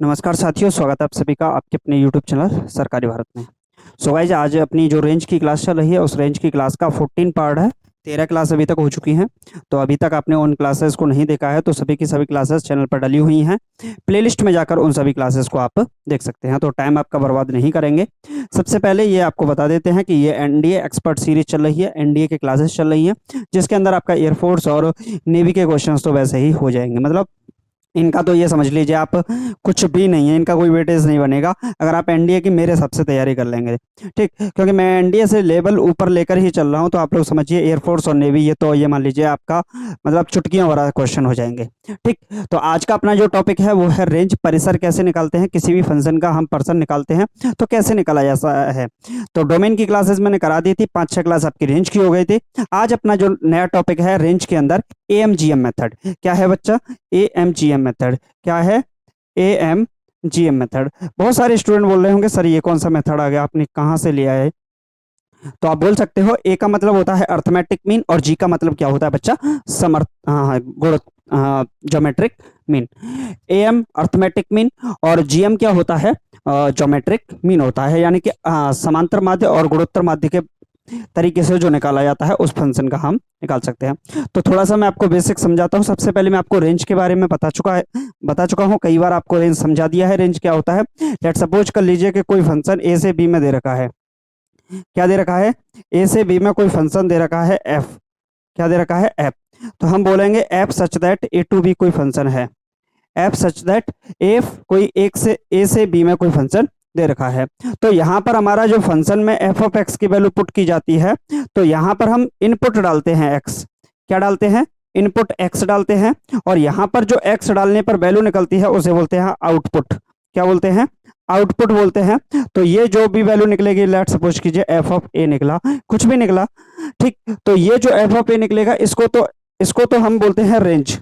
नमस्कार साथियों, स्वागत है आप सभी का आपके अपने यूट्यूब चैनल सरकारी भारत में। सो गाइज, आज अपनी जो रेंज की क्लास चल रही है उस रेंज की क्लास का 14 पार्ट है। 13 क्लास अभी तक हो चुकी हैं। तो अभी तक आपने उन क्लासेस को नहीं देखा है तो सभी की सभी क्लासेस चैनल पर डली हुई हैं। प्लेलिस्ट में जाकर उन सभी क्लासेस को आप देख सकते हैं, तो टाइम आपका बर्बाद नहीं करेंगे। सबसे पहले ये आपको बता देते हैं कि ये एनडीए एक्सपर्ट सीरीज चल रही है, एनडीए की क्लासेस चल रही हैं, जिसके अंदर आपका एयरफोर्स और नेवी के क्वेश्चंस तो वैसे ही हो जाएंगे। मतलब इनका तो ये समझ लीजिए आप, कुछ भी नहीं है, इनका कोई वेटेज नहीं बनेगा अगर आप एनडीए की मेरे हिसाब से तैयारी कर लेंगे। ठीक, क्योंकि मैं एनडीए से लेवल ऊपर लेकर ही चल रहा हूँ, तो आप लोग समझिए एयरफोर्स और नेवी ये तो ये मान लीजिए आपका मतलब चुटकियों वाला क्वेश्चन हो जाएंगे। ठीक, तो आज का अपना जो टॉपिक है वो है रेंज परिसर कैसे निकालते हैं, किसी भी फंक्शन का हम पर्सन निकालते हैं तो कैसे निकाला जाता है। तो डोमेन की क्लासेस मैंने करा दी थी, 5-6 क्लास आपकी रेंज की हो गई थी। आज अपना जो नया टॉपिक है रेंज के अंदर एएमजीएम मेथड। क्या है बच्चा? एएमजीएम मेथड। क्या है? एएमजीएम मेथड। बहुत सारे स्टूडेंट बोल रहे होंगे सर ये कौन सा मेथड आ गया, आपने कहाँ से लिया है? तो आप बोल सकते हो ए का मतलब होता है अर्थमेटिक मीन और जी का मतलब क्या होता है बच्चा? समर्थ गुण geometric mean. Am arithmetic mean और जीएम क्या होता है? ज्योमेट्रिक मीन होता है, यानी कि समांतर माध्य और गुणोत्तर माध्य के तरीके से जो निकाला जाता है उस फंक्शन का हम निकाल सकते हैं। तो थोड़ा सा मैं आपको बेसिक समझाता हूँ। सबसे पहले मैं आपको रेंज के बारे में बता चुका हूँ, कई बार आपको रेंज समझा दिया है। रेंज क्या होता है? लेट सपोज कर लीजिए कि कोई फंक्शन ए से बी में दे रखा है। क्या दे रखा है? ए से बी में कोई फंक्शन दे रखा है एफ। क्या दे रखा है? एफ। तो हम बोलेंगे F such that A to B कोई फंक्शन है। एफ सच दैट एफ कोई एक से ए से बी में कोई फंक्शन दे रखा है। तो यहाँ पर हमारा जो फंक्शन में एफ ऑफ एक्स की वैल्यू पुट की जाती है, तो यहाँ पर हम इनपुट डालते हैं एक्स। क्या डालते हैं? इनपुट एक्स डालते हैं, और यहाँ पर जो एक्स डालने पर वैल्यू निकलती है उसे बोलते हैं आउटपुट। क्या बोलते हैं? आउटपुट बोलते हैं। तो ये जो भी वैल्यू निकलेगी, लेट सपोज कीजिए एफ ऑफ ए निकला, कुछ भी निकला, ठीक, तो ये जो एफ ऑफ ए निकलेगा इसको तो हम बोलते हैं रेंज।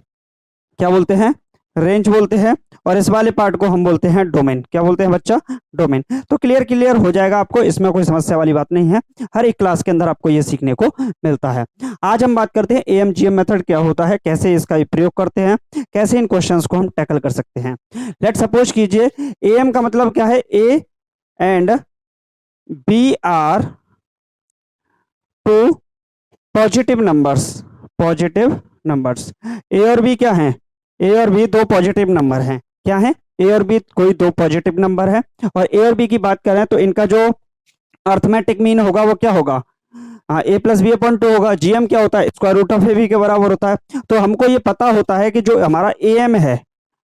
क्या बोलते हैं? रेंज बोलते हैं। और इस वाले पार्ट को हम बोलते हैं डोमेन। क्या बोलते हैं बच्चा? डोमेन। तो क्लियर हो जाएगा आपको, इसमें कोई समस्या वाली बात नहीं है। हर एक क्लास के अंदर आपको ये सीखने को मिलता है। आज हम बात करते हैं एएमजीएम मेथड क्या होता है, कैसे इसका प्रयोग करते हैं, कैसे इन क्वेश्चंस को हम टैकल कर सकते हैं। लेट सपोज कीजिए एएम का मतलब क्या है? A and B are two positive numbers. Positive numbers. A और बी क्या है? ए और बी दो पॉजिटिव नंबर हैं। क्या है? ए और बी कोई दो पॉजिटिव नंबर है। और ए और बी की बात करें तो इनका जो अर्थमेटिक मीन होगा वो क्या होगा? A plus B upon two होगा। जीएम क्या होता है? Square root of A B के बराबर होता है। तो हमको ये पता होता है कि जो हमारा एएम है,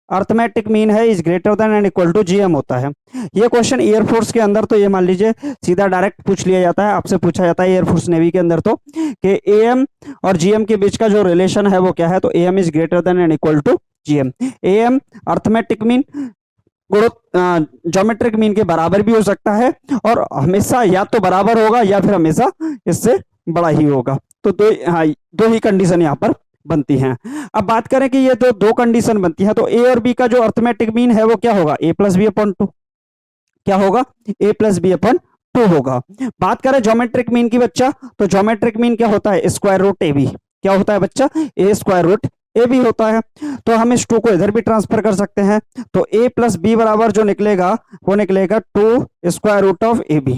अर्थमेटिक मीन है, is greater than and equal to GM होता है। ये क्वेश्चन एयरफोर्स के अंदर तो ये मान लीजिए सीधा डायरेक्ट पूछ लिया जाता है, आपसे पूछा जाता है एयरफोर्स नेवी के अंदर तो कि एएम और जीएम के बीच का जो रिलेशन है वो क्या है? तो AM is greater than and equal to GM. AM arithmetic mean geometric mean के बराबर भी हो सकता है, और हमेशा या तो बराबर होगा या फिर हमेशा इससे बड़ा ही होगा। तो दो ही कंडीशन यहाँ पर बनती हैं। अब बात करें कि ये तो दो कंडीशन बनती है, तो ए और बी का जो अर्थमेटिक मीन है वो क्या होगा? A plus B upon to. क्या होगा? A plus B upon two होगा। बात करें ज्योमेट्रिक मीन की बच्चा, तो ज्योमेट्रिक मीन क्या होता है? Square root A B. क्या होता है बच्चा? A square root A B होता है। तो हम इस टू को इधर भी ट्रांसफर कर सकते हैं, तो ए प्लस बी बराबर जो निकलेगा वो निकलेगा two square root of A B.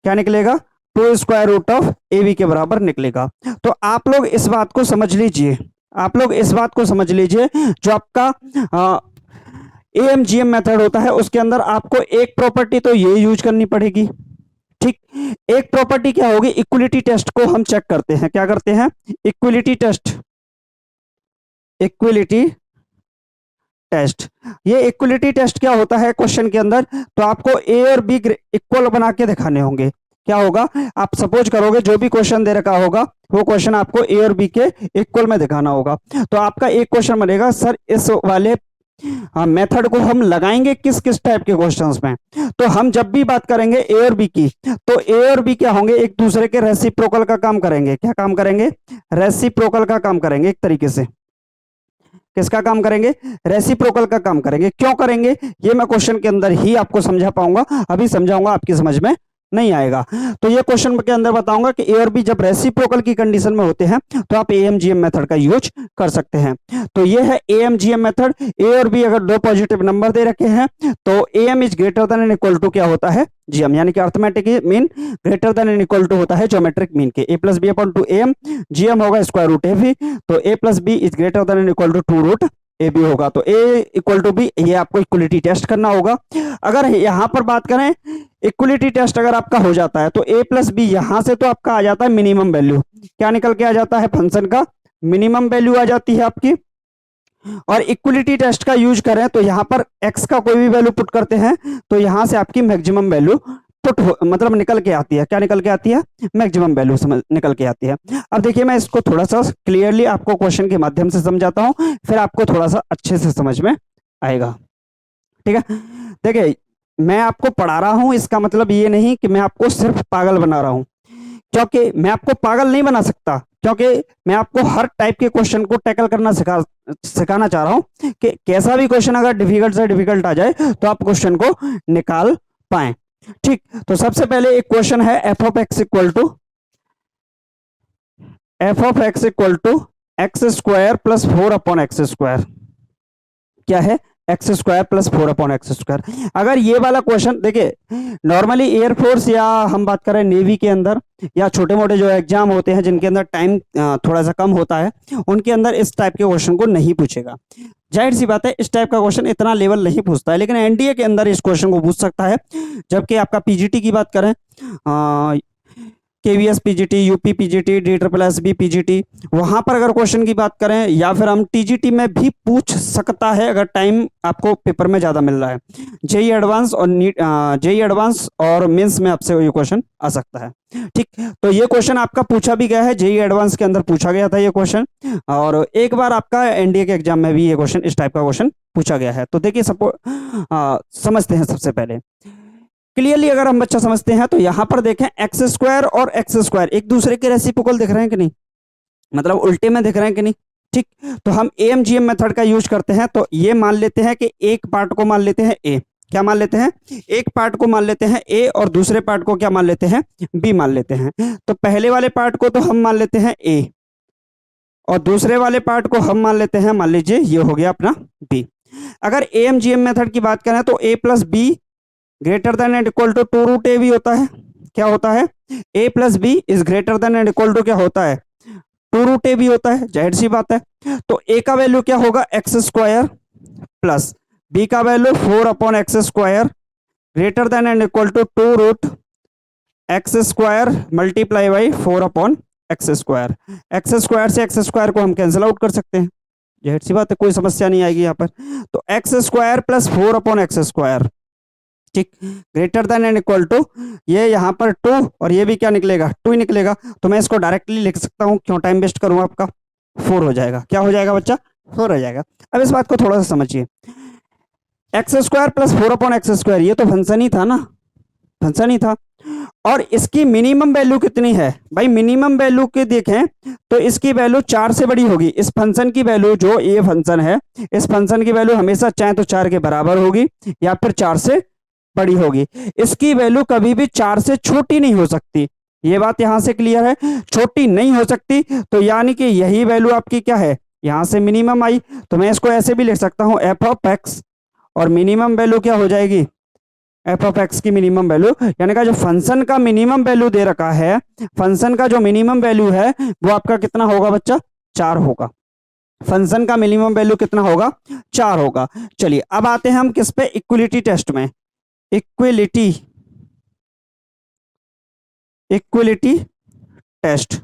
क्या निकलेगा? Two square root of A B के बराबर निकलेगा। तो आप लोग इस बात को समझ लीजिए, आप लोग इस बात को समझ लीजिए, जो आपका एएमजीएम मेथड होता है उसके अंदर आपको एक प्रॉपर्टी तो ये यूज करनी पड़ेगी। ठीक, एक प्रॉपर्टी क्या होगी? इक्वलिटी टेस्ट को हम चेक करते हैं। क्या करते हैं? Equality test. Equality test. ये इक्वलिटी टेस्ट क्या होता है क्वेश्चन के अंदर? तो आपको ए और बी इक्वल बना के दिखाने होंगे। क्या होगा? आप सपोज करोगे जो भी क्वेश्चन दे रखा होगा वो क्वेश्चन आपको ए और बी के इक्वल में दिखाना होगा। तो आपका एक क्वेश्चन बनेगा, सर इस वाले मेथड को हम लगाएंगे किस किस टाइप के क्वेश्चंस में? तो हम जब भी बात करेंगे ए और बी की, तो ए और बी क्या होंगे? एक दूसरे के रेसिप्रोकल का काम करेंगे। क्या काम करेंगे? रेसिप्रोकल का काम करेंगे। एक तरीके से किसका काम करेंगे? रेसिप्रोकल का काम करेंगे। क्यों करेंगे ये मैं क्वेश्चन के अंदर ही आपको समझा पाऊंगा, अभी समझाऊंगा, आपकी समझ में नहीं आएगा। तो ये क्वेश्चन के अंदर बताऊंगा कि ए और बी जब रेसिप्रोकल की कंडीशन में होते हैं तो आप एएमजीएम मेथड का यूज कर सकते हैं। तो ये है एएमजीएम मेथड। ए और बी अगर दो पॉजिटिव नंबर दे रखे हैं तो M is greater than and equal to क्या होता है, जीएम, यानी कि arithmetic mean greater than and equal to होता है ज्योमेट्रिक मीन के। A plus B upon two M, GM होगा स्क्वायर रूट ए बी, तो A plus B is greater than and equal to two root A B होगा। तो ए equal to be, ये आपको equality test करना होगा। अगर यहां पर बात करें इक्वलिटी टेस्ट अगर आपका हो जाता है तो ए प्लस बी यहां से तो आपका आ जाता है मिनिमम वैल्यू, क्या निकल के आ जाता है, फंक्शन का मिनिमम वैल्यू आ जाती है आपकी। और इक्वलिटी टेस्ट का यूज करें तो यहां पर x का कोई भी वैल्यू पुट करते हैं तो यहां से आपकी मैक्सिमम वैल्यू मतलब निकल के आती है, क्या निकल के आती है, मैक्सिमम वैल्यू निकल के आती है। अब देखिए मैं इसको थोड़ा सा क्लियरली आपको क्वेश्चन के माध्यम से समझाता हूं, फिर आपको थोड़ा सा अच्छे से समझ में आएगा। ठीक है, देखिए मैं आपको पढ़ा रहा हूं, इसका मतलब ये नहीं कि मैं आपको सिर्फ पागल बना रहा हूं, क्योंकि मैं आपको पागल नहीं बना सकता, क्योंकि मैं आपको हर टाइप के क्वेश्चन को टैकल करना सिखाना चाह रहा हूं कि कैसा भी क्वेश्चन अगर डिफिकल्ट से डिफिकल्ट आ जाए तो आप क्वेश्चन को निकाल पाए। ठीक, तो सबसे पहले एक क्वेश्चन है F of x equal to X square plus 4 upon x square, क्या है, X square plus 4 upon x square. अगर ये वाला क्वेश्चन देखिए नॉर्मली एयरफोर्स या हम बात करें नेवी के अंदर या छोटे मोटे जो एग्जाम होते हैं जिनके अंदर टाइम थोड़ा सा कम होता है, उनके अंदर इस टाइप के क्वेश्चन को नहीं पूछेगा। जाहिर सी बात है इस टाइप का क्वेश्चन इतना लेवल नहीं पूछता है, लेकिन एनडीए के अंदर इस क्वेश्चन को पूछ सकता है। जबकि आपका पीजीटी की बात करें, KVS PGT, UP PGT, D triple S B PGT, वहां पर अगर क्वेश्चन की बात करें, या फिर हम टीजीटी में भी पूछ सकता है अगर टाइम आपको पेपर में ज्यादा मिल रहा है। जेई एडवांस और जेई एडवांस और मेंस में आपसे ये क्वेश्चन आ सकता है। ठीक, तो ये क्वेश्चन आपका पूछा भी गया है, जेई एडवांस के अंदर पूछा गया था ये क्वेश्चन, और एक बार आपका एनडीए के एग्जाम में भी ये क्वेश्चन इस टाइप का क्वेश्चन पूछा गया है। तो देखिए समझते हैं सबसे पहले क्लियरली। अगर हम बच्चा समझते हैं तो यहां पर देखें एक्स स्क्वायर और एक्स स्क्वायर एक दूसरे के रेसिप्रोकल दिख रहे हैं कि नहीं, मतलब उल्टे में दिख रहे हैं कि नहीं। ठीक, तो हम एएमजीएम मेथड का यूज करते हैं। तो ये मान लेते हैं कि एक पार्ट को मान लेते हैं ए, क्या मान लेते हैं, एक पार्ट को मान लेते हैं ए, और दूसरे पार्ट को क्या मान लेते हैं, बी मान लेते हैं। तो पहले वाले पार्ट को तो हम मान लेते हैं ए, और दूसरे वाले पार्ट को हम मान लेते हैं, मान लीजिए ये हो गया अपना बी। अगर एएमजीएम मेथड की बात करें तो A plus B greater than and equal to two root A भी होता है, क्या होता है, A plus B is greater than and equal to क्या होता है, टू रूट ए भी होता है, जाहिर सी बात है। तो ए का वैल्यू क्या होगा, एक्स स्क्वायर, प्लस बी का value 4 upon x square greater than and equal to two root X square multiply by 4 upon x square. X square से एक्स स्क्वायर को हम कैंसिल आउट कर सकते हैं, जाहिर सी बात है, कोई समस्या नहीं आएगी यहाँ पर। तो x square plus 4 upon x square, ठीक, greater than and equal to, ये यहाँ पर 2 और ये भी क्या निकलेगा, 2 ही निकलेगा। तो मैं इसको डायरेक्टली लिख सकता हूँ, क्यों टाइम वेस्ट करूँ आपका, 4 हो जाएगा, क्या हो जाएगा बच्चा, 4 हो जाएगा। अब इस बात को थोड़ा सा समझिए, x square plus 4 upon x square ये तो फंक्शन ही था ना, फंक्शन ही था, और इसकी मिनिमम वैल्यू कितनी है भाई, मिनिमम वैल्यू के देखें तो इसकी वैल्यू 4 से बड़ी होगी। इस फंक्शन की वैल्यू, जो ये फंक्शन है, इस फंक्शन की वैल्यू हमेशा चाहे तो 4 के बराबर होगी या फिर 4 से बड़ी होगी। इसकी वैल्यू कभी भी 4 से छोटी नहीं हो सकती, ये बात यहां से क्लियर है, छोटी नहीं हो सकती। तो यानी कि यही वैल्यू आपकी क्या है, यहां से मिनिमम आई। तो मैं इसको ऐसे भी लिख सकता हूं एफ ऑफ एक्स, और मिनिमम वैल्यू क्या हो जाएगी, एफ ऑफ एक्स की मिनिमम वैल्यू, यानी कि जो फंक्शन का मिनिमम वैल्यू दे रखा है, फंक्शन का जो मिनिमम वैल्यू है वो आपका कितना होगा बच्चा, 4 होगा। फंक्शन का मिनिमम वैल्यू कितना होगा, 4 होगा। चलिए अब आते हैं हम किस पे, इक्विलिटी टेस्ट में। इक्विलिटी टेस्ट,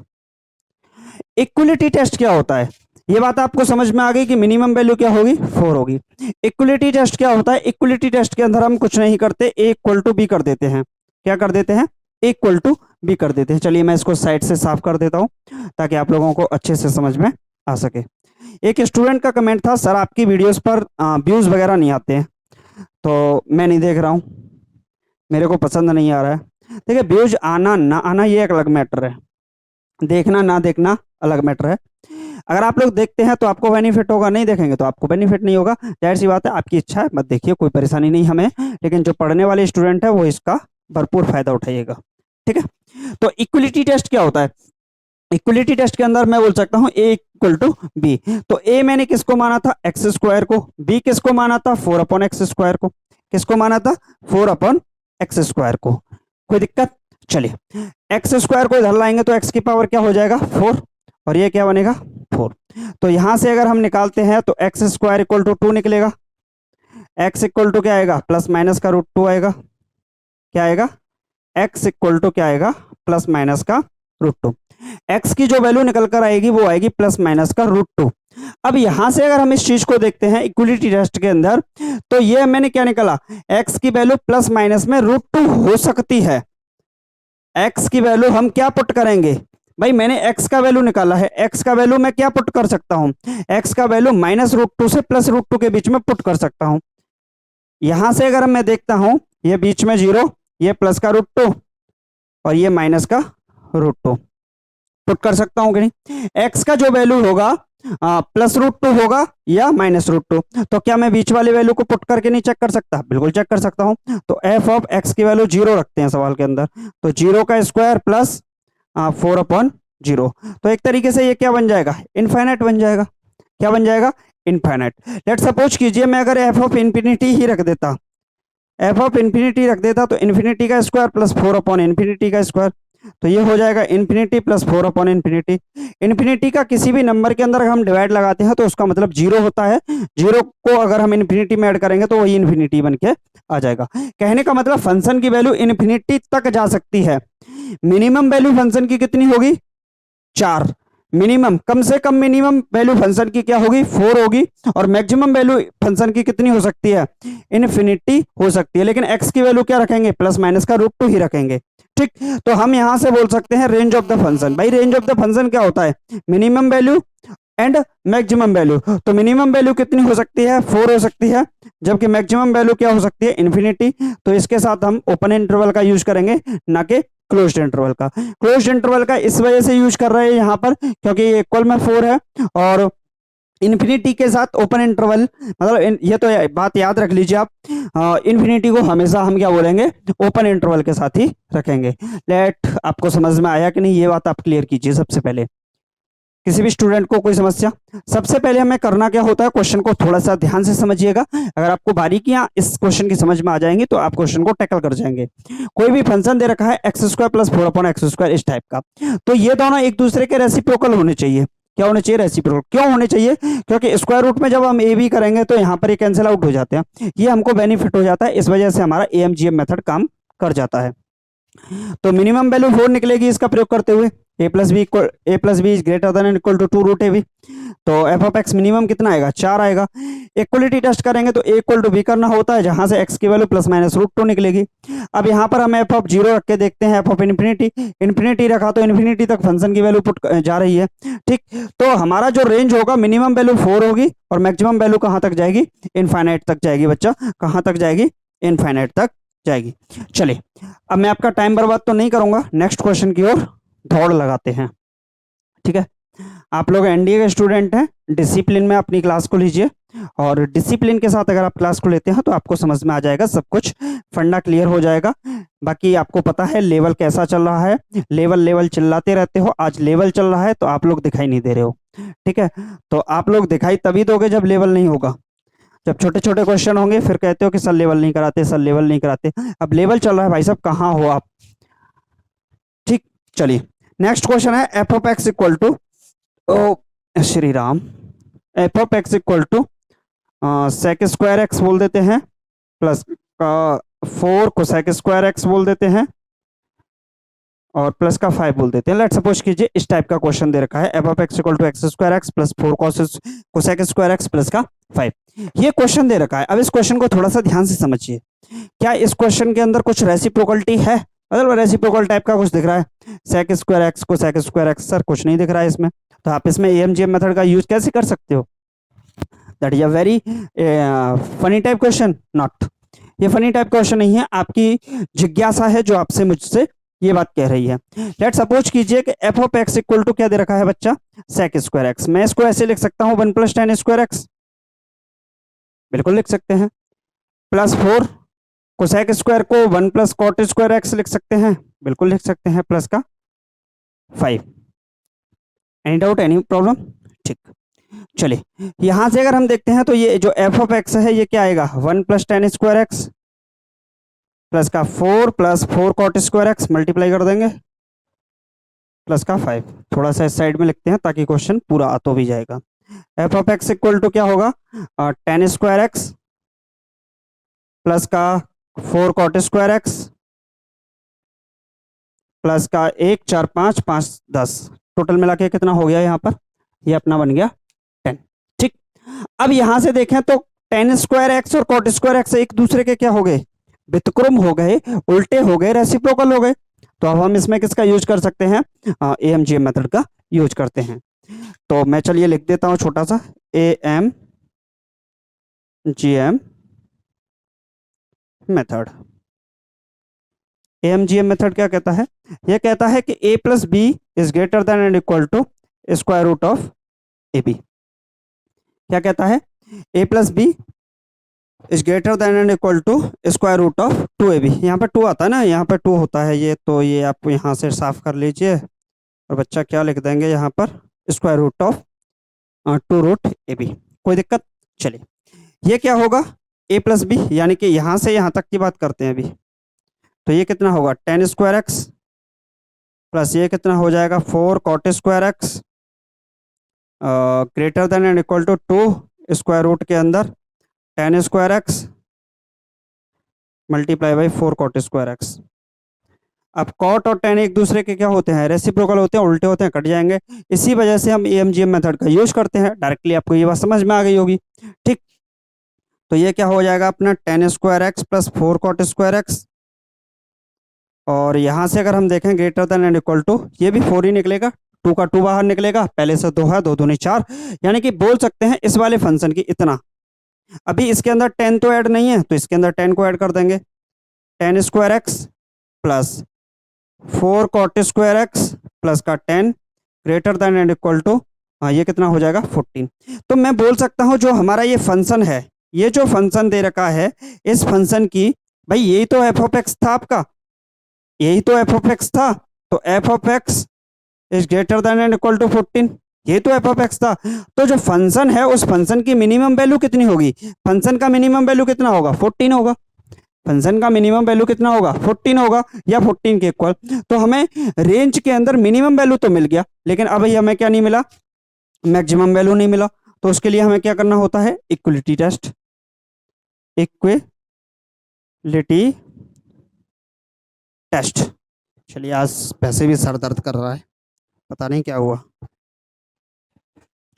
इक्विलिटी टेस्ट क्या होता है, ये बात आपको समझ में आ गई कि मिनिमम वैल्यू क्या होगी, 4 होगी। इक्विलिटी टेस्ट क्या होता है, इक्विलिटी टेस्ट के अंदर हम कुछ नहीं करते, ए इक्वल टू बी कर देते हैं, क्या कर देते हैं, ए इक्वल टू बी कर देते हैं। चलिए मैं इसको साइड से साफ कर देता हूं ताकि आप लोगों को अच्छे से समझ में आ सके। एक स्टूडेंट का कमेंट था, सर आपकी वीडियोस पर व्यूज वगैरह नहीं आते हैं, तो मैं नहीं देख रहा हूं, मेरे को पसंद नहीं आ रहा है। देखिए व्यूज आना ना आना ये एक अलग मैटर है, देखना ना देखना अलग मैटर है। अगर आप लोग देखते हैं तो आपको बेनिफिट होगा, नहीं देखेंगे तो आपको बेनिफिट नहीं होगा, जाहिर सी बात है, आपकी इच्छा है, मत देखिए, कोई परेशानी नहीं हमें। लेकिन जो पढ़ने वाले स्टूडेंट है वो इसका भरपूर फायदा उठाइएगा। ठीक है, तो इक्वलिटी टेस्ट क्या होता है? इक्वलिटी टेस्ट के अंदर मैं बोल सकता हूं ए इक्वल टू बी। तो ए मैंने किसको माना था? एक्स स्क्वायर को। बी किसको माना था? 4/x² को। किसको माना था? 4/x² को। कोई दिक्कत? चलिए, एक्स स्क्वायर को इधर लाएंगे तो एक्स की पावर क्या हो जाएगा? 4, और ये क्या बनेगा? 4। तो यहां से अगर हम निकालते हैं तो एक्स स्क्वायर इक्वल टू 2 निकलेगा। एक्स इक्वल टू क्या आएगा? प्लस माइनस का √2 आएगा। क्या आएगा? एक्स इक्वल टू क्या आएगा? प्लस माइनस का √2। एक्स की जो वैल्यू निकल कर आएगी वो आएगी प्लस माइनस का √2। अब यहां से अगर हम इस चीज को देखते हैं इक्वलिटी टेस्ट के अंदर, तो ये मैंने क्या निकाला? एक्स की वैल्यू प्लस माइनस में √2 हो सकती है। एक्स की वैल्यू हम क्या पुट करेंगे भाई? मैंने एक्स का वैल्यू निकाला है, एक्स का वैल्यू मैं क्या पुट कर सकता हूं? एक्स का वैल्यू माइनस √2 से प्लस √2 के बीच में पुट कर सकता हूं। यहां से अगर मैं देखता हूं, ये बीच में 0, ये प्लस का √2 और ये माइनस का √2 पुट कर सकता हूं कि नहीं? एक्स का जो वैल्यू होगा प्लस √2 होगा या माइनस √2, तो क्या मैं बीच वाली वैल्यू को पुट करके नहीं चेक कर सकता? बिल्कुल चेक कर सकता हूं। तो एफ ऑफ एक्स की वैल्यू 0 रखते हैं सवाल के अंदर, तो 0 का स्क्वायर प्लस 4/0। तो एक तरीके से ये क्या बन जाएगा? इनफाइनाइट बन जाएगा। क्या बन जाएगा? इनफाइनाइट। लेट सपोज कीजिए मैं अगर एफ ऑफ इंफिनिटी ही रख देता, एफ ऑफ इंफिनिटी रख देता, तो इंफिनिटी का स्क्वायर प्लस 4/इंफिनिटी का स्क्वायर, तो ये हो जाएगा इंफिनिटी प्लस 4/इंफिनिटी। इंफिनिटी का किसी भी नंबर के अंदर अगर हम डिवाइड लगाते हैं तो उसका मतलब 0 होता है। 0 को अगर हम इंफिनिटी में ऐड करेंगे तो वही इंफिनिटी बन के आ जाएगा। कहने का मतलब फंक्शन की वैल्यू इंफिनिटी तक जा सकती है। मिनिमम वैल्यू फंक्शन की कितनी होगी? 4। मिनिमम, कम से कम मिनिमम वैल्यू फंक्शन की क्या होगी? 4 होगी। और मैक्सिमम वैल्यू फंक्शन की कितनी हो सकती है? इनफिनिटी हो सकती है। लेकिन एक्स की वैल्यू क्या रखेंगे? प्लस माइनस का √2 ही रखेंगे। ठीक, तो हम यहां से बोल सकते हैं रेंज ऑफ द फंक्शन। भाई रेंज ऑफ द फंक्शन क्या होता है? Minimum value and maximum value. तो मिनिमम वैल्यू कितनी हो सकती है? 4 हो सकती है, जबकि मैक्सिमम वैल्यू क्या हो सकती है? इन्फिनिटी। तो इसके साथ हम ओपन इंटरवल का यूज करेंगे, ना कि क्लोज्ड इंटरवल का। क्लोज्ड इंटरवल का इस वजह से यूज कर रहे हैं यहां पर क्योंकि ये इक्वल में 4 है, और इन्फिनिटी के साथ ओपन इंटरवल, मतलब ये तो बात याद रख लीजिए आप, इन्फिनिटी को हमेशा हम क्या बोलेंगे? ओपन इंटरवल के साथ ही रखेंगे। लेट, आपको समझ में आया कि नहीं? ये बात आप क्लियर कीजिए सबसे पहले। किसी भी स्टूडेंट को कोई समस्या? सबसे पहले हमें करना क्या होता है, क्वेश्चन को थोड़ा सा ध्यान से समझिएगा। अगर आपको बारीकियां इस क्वेश्चन की समझ में आ जाएंगी तो आप क्वेश्चन को टैकल कर जाएंगे। कोई भी फंक्शन दे रखा है x² प्लस 4/x², इस टाइप का, तो ये दोनों एक दूसरे के रेसिप्रोकल होने चाहिए। क्या होने चाहिए? रेसिप्रोकल। क्यों होने चाहिए? क्योंकि स्क्वायर रूट में जब हम ए बी करेंगे तो यहाँ पर ये कैंसिल आउट हो जाते हैं, ये हमको बेनिफिट हो जाता है। इस वजह से हमारा AMGM मेथड काम कर जाता है। तो मिनिमम वैल्यू 4 निकलेगी इसका प्रयोग करते हुए। a plus B is greater than and equal to 2√ab। तो एफ ऑफ एक्स मिनिमम कितना आएगा? 4 आएगा। इक्वलिटी टेस्ट करेंगे तो a इक्वल टू बी करना होता है, जहां से x की वैल्यू प्लस माइनस √2 निकलेगी। अब यहाँ पर हम एफ ऑफ 0 रख के देखते हैं। एफ ऑफ इन्फिनिटी रखा तो इन्फिनिटी तक फंक्शन की वैल्यू पुट जा रही है। ठीक, तो हमारा जो रेंज होगा मिनिमम वैल्यू 4 होगी और मैक्सिमम वैल्यू कहाँ तक जाएगी? इनफाइनाइट तक जाएगी। बच्चा कहाँ तक जाएगी? इनफाइनाइट तक जाएगी। चलिए, अब मैं आपका टाइम बर्बाद तो नहीं करूंगा, नेक्स्ट क्वेश्चन की ओर दौड़ लगाते हैं। ठीक है, आप लोग एनडीए के स्टूडेंट हैं, डिसिप्लिन में अपनी क्लास को लीजिए, और डिसिप्लिन के साथ अगर आप क्लास को लेते हैं तो आपको समझ में आ जाएगा, सब कुछ फंडा क्लियर हो जाएगा। बाकी आपको पता है लेवल कैसा चल रहा है, लेवल चिल्लाते रहते हो, आज लेवल चल रहा है तो आप लोग दिखाई नहीं दे रहे हो। ठीक है, तो आप लोग दिखाई तभी दोगे जब लेवल नहीं होगा। जब छोटे छोटे क्वेश्चन होंगे फिर कहते हो कि सर लेवल नहीं कराते, सर लेवल नहीं कराते। अब लेवल चल रहा है भाई साहब, कहाँ हो आप? ठीक, चलिए नेक्स्ट क्वेश्चन है F of x equal to, Shri Ram, F of x equal to sec square X बोल देते हैं, प्लस 4 कोसेक स्क्वायर एक्स बोल देते हैं, और प्लस का 5 बोल देते हैं। लेट सपोज कीजिए इस टाइप का क्वेश्चन दे रखा है, F of x equal to X square x plus 4 cosec square x plus का 5। ये क्वेश्चन दे रखा है। अब इस क्वेश्चन को थोड़ा सा ध्यान से समझिए। क्या इस क्वेश्चन के अंदर कुछ रेसिप्रोकलिटी है? मतलब रेसिप्रोकल टाइप का कुछ दिख रहा है? Sec square X cosec square X, sir कुछ नहीं दिख रहा है इसमें, तो आप इसमें AMGM मेथड का यूज कैसे कर सकते हो? That is a very funny type question. Not, ये फनी टाइप क्वेश्चन नहीं है, आपकी जिज्ञासा है जो आपसे मुझसे ये बात कह रही है। लेट सपोज कीजिए कि F of x equal to क्या दे रखा है बच्चा? Sec square X. मैं इसको ऐसे लिख सकता हूं 1 + tan² एक्स, बिल्कुल लिख सकते हैं, प्लस 4 कोसेक स्क्वायर को 1 प्लस कॉट स्क्वायर एक्स लिख सकते हैं, बिल्कुल लिख सकते हैं, प्लस का 5। Any doubt, any problem? ठीक, चलिए यहां से अगर हम देखते हैं तो ये जो एफ ऑफ एक्स है ये क्या आएगा, 1 plus tan square x plus का 4 plus 4 cot square x multiply कर देंगे प्लस का 5। थोड़ा सा इस साइड में लिखते हैं ताकि क्वेश्चन पूरा आ तो भी जाएगा। F of x equal to क्या होगा, टेन स्क्वायर एक्स प्लस का 4 कॉट स्क्वायर एक्स प्लस का 1 4 5 5 10, टोटल मिला के कितना हो गया यहाँ पर, ये अपना बन गया 10। ठीक, अब यहां से देखें तो टेन स्क्वायर एक्स और कॉट स्क्वायर एक्स एक दूसरे के क्या हो गए, व्युत्क्रम हो गए, उल्टे हो गए, रेसिप्रोकल हो गए। तो अब हम इसमें किसका यूज कर सकते हैं, AMGM मेथड का यूज करते हैं। तो मैं चलिए लिख देता हूं छोटा सा, AMGM मेथड। AMGM मेथड क्या कहता है, यह कहता है कि a plus B is greater than and equal to square root of A B. क्या कहता है, a plus B is greater than and equal to square root of 2ab। यहाँ पर 2 आता है ना, यहाँ पर 2 होता है ये, तो ये आप यहाँ से साफ कर लीजिए और बच्चा क्या लिख देंगे यहाँ पर, square root of 2 root ab। कोई दिक्कत? चलिए ये क्या होगा, a प्लस बी, यानी कि यहाँ से यहाँ तक की बात करते हैं अभी, तो ये कितना होगा, टेन स्क्वायर एक्स प्लस ये कितना हो जाएगा 4 cot square x greater than and equal to 2 square root के अंदर tan square x multiply by 4 cot square x. अब कॉट और टेन एक दूसरे के क्या होते हैं, रेसिप्रोकल होते हैं, उल्टे होते हैं, कट जाएंगे। इसी वजह से हम AMGM मेथड का यूज करते हैं। डायरेक्टली आपको ये बात समझ में आ गई होगी। ठीक, तो ये क्या हो जाएगा अपना tan square x plus 4 cot square x, और यहां से अगर हम देखें greater than and equal to, ये भी 4 ही निकलेगा, 2 का 2 बाहर निकलेगा, पहले से 2 है, 2 दूनी 4, यानी कि बोल सकते हैं इस वाले फंक्शन की इतना। अभी इसके अंदर 10 तो ऐड नहीं है, तो इसके अंदर 10 को ऐड कर देंगे, tan square x plus 4 cot square x plus का 10 greater than and equal to, ये कितना हो जाएगा 14। तो मैं बोल सकता हूं जो हमारा ये फंक्शन है, ये जो फंक्शन दे रखा है, इस फंक्शन की, भाई यही तो एफ ऑफ एक्स था आपका, यही तो एफ ऑफ एक्स था, तो f of x is greater than and equal to 14, ये तो एफ ऑफ एक्स था। तो जो फंक्शन है उस फंक्शन की मिनिमम वैल्यू कितनी होगी, फंक्शन का मिनिमम वैल्यू कितना होगा, 14 होगा। फंक्शन का मिनिमम वैल्यू कितना होगा, 14 होगा, या 14 के इक्वल। तो हमें रेंज के अंदर मिनिमम वैल्यू तो मिल गया, लेकिन अब हमें क्या नहीं मिला, मैक्सिमम वैल्यू नहीं मिला। तो उसके लिए हमें क्या करना होता है, इक्वलिटी टेस्ट, इक्वलिटी टेस्ट। चलिए आज वैसे भी सर दर्द कर रहा है, पता नहीं क्या हुआ।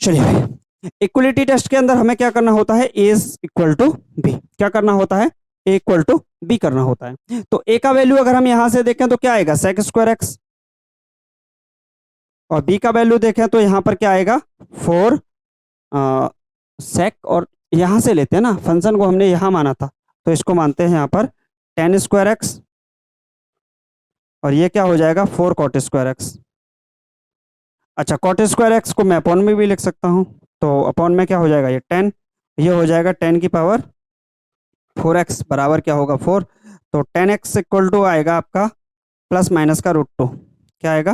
चलिए भाई, इक्वलिटी टेस्ट के अंदर हमें क्या करना होता है, ए इज इक्वल टू बी, क्या करना होता है, ए इक्वल टू बी करना होता है। तो ए का वैल्यू अगर हम यहां से देखें तो क्या आएगा, सेक स्क्वायर एक्स, और बी का वैल्यू देखें तो यहां पर क्या आएगा, 4 सेक, और यहां से लेते हैं ना, फंक्शन को हमने यहां माना था, तो इसको मानते हैं यहां पर टेन स्क्वायर एक्स, और ये क्या हो जाएगा 4 कॉट स्क्वायर एक्स। अच्छा, कॉट स्क्वायर एक्स को मैं अपॉन में भी लिख सकता हूं, तो अपॉन में क्या हो जाएगा, ये 10, ये हो जाएगा 10 की पावर 4x बराबर क्या होगा 4। तो 10x इक्वल टू आएगा आपका प्लस माइनस का रूट 2, क्या आएगा,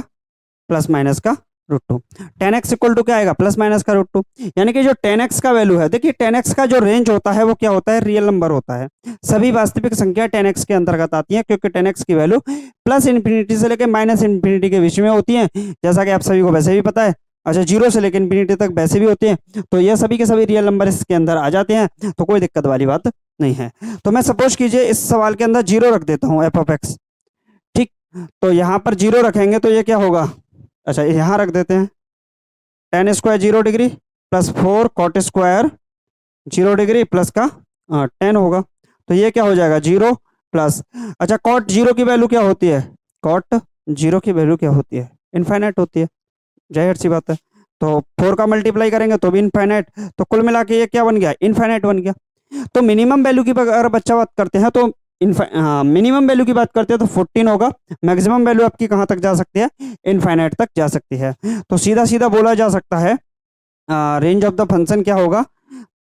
प्लस माइनस का रूट 2। 10x इक्वल टू क्या आएगा, प्लस माइनस का रूट 2, यानी कि जो 10x का वैल्यू है, देखिए 10x का जो रेंज होता है वो क्या होता है, रियल नंबर होता है। सभी वास्तविक संख्या 10x के अंतर्गत आती है, क्योंकि 10x की वैल्यू प्लस इन्फिनिटी से लेकर माइनस इन्फिनिटी के बीच में होती है, जैसा कि आप सभी को वैसे भी पता है। अच्छा, 0 से लेकर इन्फिनिटी तक वैसे भी होती है, तो ये सभी के सभी रियल नंबर इसके अंदर आ जाते हैं, तो कोई दिक्कत वाली बात नहीं है। तो मैं सपोज कीजिए इस सवाल के अंदर 0 रख देता हूँ एफ ऑफ एक्स, ठीक, तो यहाँ पर 0 रखेंगे तो ये क्या होगा, अच्छा यहाँ रख देते हैं, tan square 0 degree plus 4 cot square 0 degree plus का 10 होगा, तो ये क्या हो जाएगा 0 प्लस, अच्छा कॉट 0 की वैल्यू क्या होती है, कॉट 0 की वैल्यू क्या होती है, इनफाइनाइट होती है, जाहिर सी बात है। तो 4 का मल्टीप्लाई करेंगे तो भी इनफाइनाइट, तो कुल मिला के ये क्या बन गया, इनफाइनाइट बन गया। तो मिनिमम वैल्यू की अगर बच्चा बात करते हैं तो मिनिमम वैल्यू की बात करते हैं तो 14 होगा, मैक्सिमम वैल्यू आपकी कहाँ तक जा सकती है, इनफाइनाइट तक जा सकती है। तो सीधा सीधा बोला जा सकता है रेंज ऑफ द फंक्शन क्या होगा,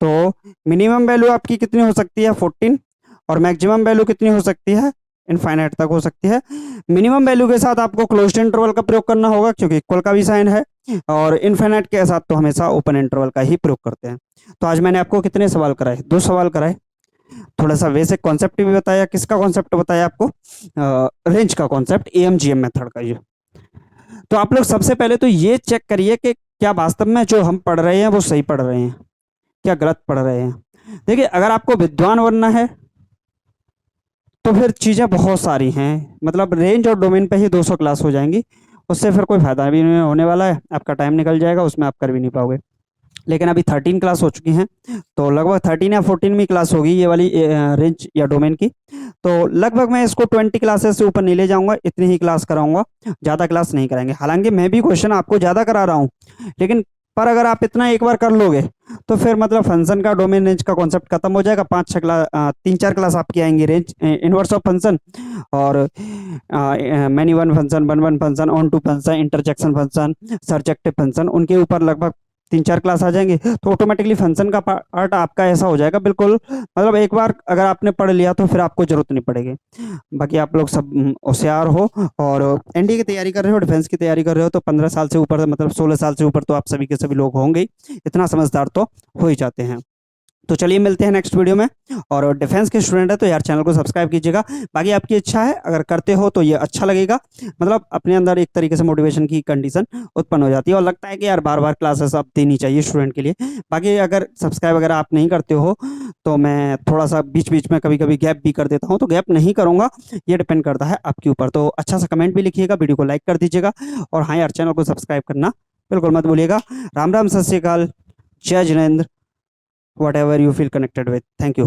तो मिनिमम वैल्यू आपकी कितनी हो सकती है 14, और मैक्सिमम वैल्यू कितनी हो सकती है, इनफाइनाइट तक हो सकती है। मिनिमम वैल्यू के साथ आपको क्लोज्ड इंटरवल का प्रयोग करना होगा क्योंकि इक्वल का भी साइन है, और इनफाइनाइट के साथ तो हमेशा ओपन इंटरवल का ही प्रयोग करते हैं। तो आज मैंने आपको कितने सवाल कराए, 2 सवाल कराए, थोड़ा सा बेसिक कॉन्सेप्ट भी बताया। किसका कॉन्सेप्ट बताया आपको, रेंज का कॉन्सेप्ट, एएमजीएम मेथड का। ये तो आप लोग सबसे पहले तो ये चेक करिए कि क्या वास्तव में जो हम पढ़ रहे हैं वो सही पढ़ रहे हैं, क्या गलत पढ़ रहे हैं। देखिए, अगर आपको विद्वान बनना है तो फिर चीज़ें बहुत सारी हैं, मतलब रेंज और डोमेन पे ही 200 क्लास हो जाएंगी, उससे फिर कोई फायदा भी नहीं होने वाला है, आपका टाइम निकल जाएगा, उसमें आप कर भी नहीं पाओगे। लेकिन अभी 13 क्लास हो चुकी हैं, तो लगभग 13 या 14वीं क्लास होगी ये वाली रेंज या डोमेन की। तो लगभग मैं इसको 20 क्लासेस से ऊपर नहीं ले जाऊंगा, इतनी ही क्लास कराऊंगा, ज़्यादा क्लास नहीं कराएंगे। हालांकि मैं भी क्वेश्चन आपको ज़्यादा करा रहा हूँ, लेकिन पर अगर आप इतना एक बार कर लोगे तो फिर मतलब फंक्शन का डोमेन रेंज का कॉन्सेप्ट खत्म हो जाएगा। 5-6 क्लास, 3-4 क्लास आपकी आएंगी रेंज, इनवर्स ऑफ फंक्शन, और many one function, one one function, onto function, interjection function, surjective function, उनके ऊपर लगभग 3-4 क्लास आ जाएंगे। तो ऑटोमेटिकली फंक्शन का पार्ट आपका ऐसा हो जाएगा बिल्कुल, मतलब एक बार अगर आपने पढ़ लिया तो फिर आपको जरूरत नहीं पड़ेगी। बाकी आप लोग सब होशियार हो और एनडीए की तैयारी कर रहे हो, डिफेंस की तैयारी कर रहे हो, तो 15 साल से ऊपर, मतलब 16 साल से ऊपर तो आप सभी के सभी लोग होंगे ही, इतना समझदार तो हो ही जाते हैं। तो चलिए मिलते हैं नेक्स्ट वीडियो में। और डिफेंस के स्टूडेंट है तो यार चैनल को सब्सक्राइब कीजिएगा। बाकी आपकी इच्छा है, अगर करते हो तो ये अच्छा लगेगा, मतलब अपने अंदर एक तरीके से मोटिवेशन की कंडीशन उत्पन्न हो जाती है और लगता है कि यार बार बार क्लासेस अब देनी चाहिए स्टूडेंट के लिए। बाकी अगर सब्सक्राइब अगर आप नहीं करते हो तो मैं थोड़ा सा बीच बीच में कभी कभी गैप भी कर देता हूँ, तो गैप नहीं करूँगा, ये डिपेंड करता है आपके ऊपर। तो अच्छा सा कमेंट भी लिखिएगा, वीडियो को लाइक कर दीजिएगा, और हाँ यार चैनल को सब्सक्राइब करना बिल्कुल मत भूलिएगा। राम राम, सत श्री अकाल, जय Jinendra, whatever you feel connected with. Thank you.